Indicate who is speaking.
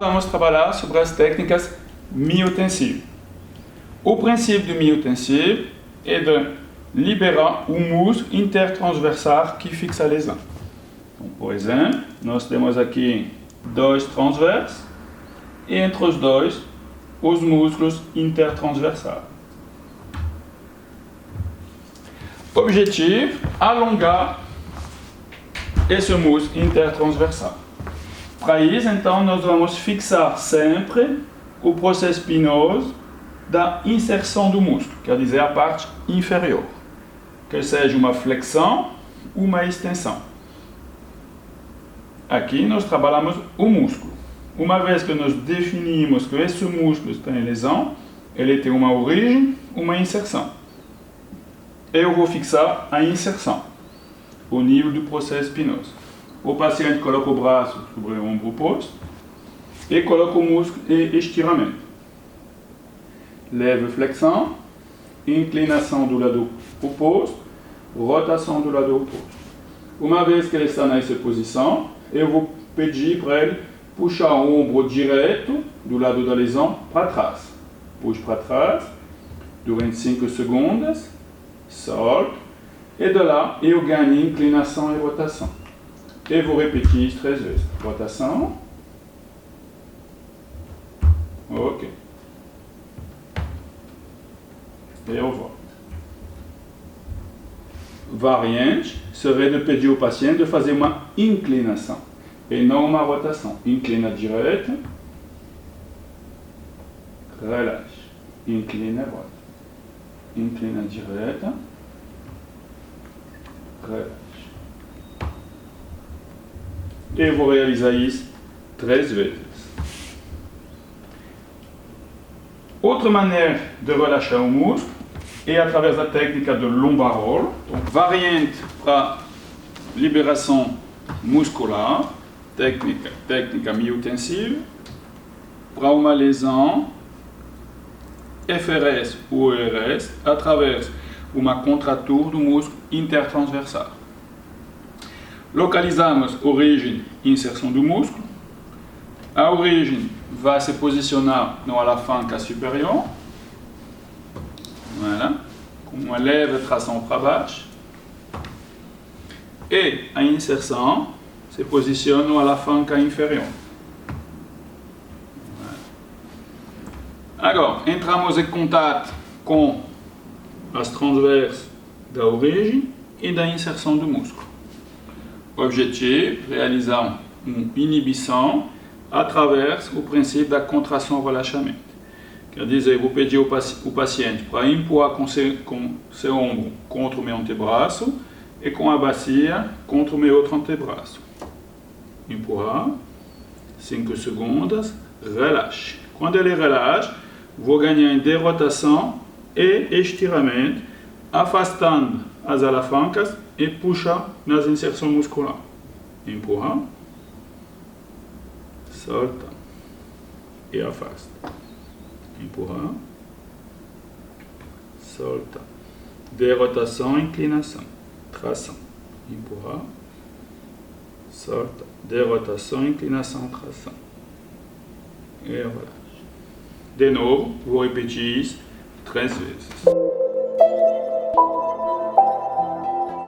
Speaker 1: Vamos trabalhar sobre as técnicas myotensive. O princípio do myotensive é de liberar o músculo intertransversal que fixa a lesão. Então, por exemplo, nós temos aqui dois transversos e entre os dois os músculos intertransversais. Objetivo: alongar esse músculo intertransversal. Para isso, então, nós vamos fixar sempre o processo espinhoso da inserção do músculo, quer dizer, a parte inferior, que seja uma flexão ou uma extensão. Aqui nós trabalhamos o músculo. Uma vez que nós definimos que esse músculo está em lesão, ele tem uma origem, uma inserção. Eu vou fixar a inserção, o nível do processo espinhoso. O paciente coloca o braço sobre o ombro oposto e coloca o músculo e estiramento. Leve flexão, inclinação do lado oposto, rotação do lado oposto. Uma vez que ele está nessa posição, eu vou pedir para ele puxar o ombro direto do lado da lesão para trás. Puxe para trás durante 5 segundos, solto, e de lá eu ganho inclinação e rotação. E vou repetir isso 3 vezes. Rotação. Ok. E eu volto. Variante seria de pedir ao paciente de fazer uma inclinação e não uma rotação. Inclina direita, relaxa, inclina e volta. Inclina direita, relaxa. Eu vou realizar isso 3 vezes. Outra maneira de relaxar o músculo é através da técnica de lumbar roll. Então, variante para liberação muscular, técnica myotensive, para uma lesão FRS ou ERS, através uma contratura do músculo intertransversal. Localizamos origem e inserção do músculo. A origem vai se posicionar na alavanca superior, voilà, com uma leve tração para baixo. E a inserção se posiciona na alavanca inferior. Voilà. Agora, entramos em contato com as transversas da origem e da inserção do músculo. Objetivo: realizar uma inibição através do princípio da contração-relaxamento. Quer dizer, eu vou pedir ao paciente para empurrar com seu ombro contra o meu antebraço e com a bacia contra o meu outro antebraço. Empurrar, 5 segundos, relaxe. Quando ele relaxa, vou ganhar em derotação e estiramento, afastando as alavancas e puxar nas inserções musculares. Empurrar, solta e afasta. Empurrar, solta. Derotação, inclinação, tração. Empurrar, solta. Derotação, inclinação, tração. E relaxa. De novo, vou repetir isso 3 vezes.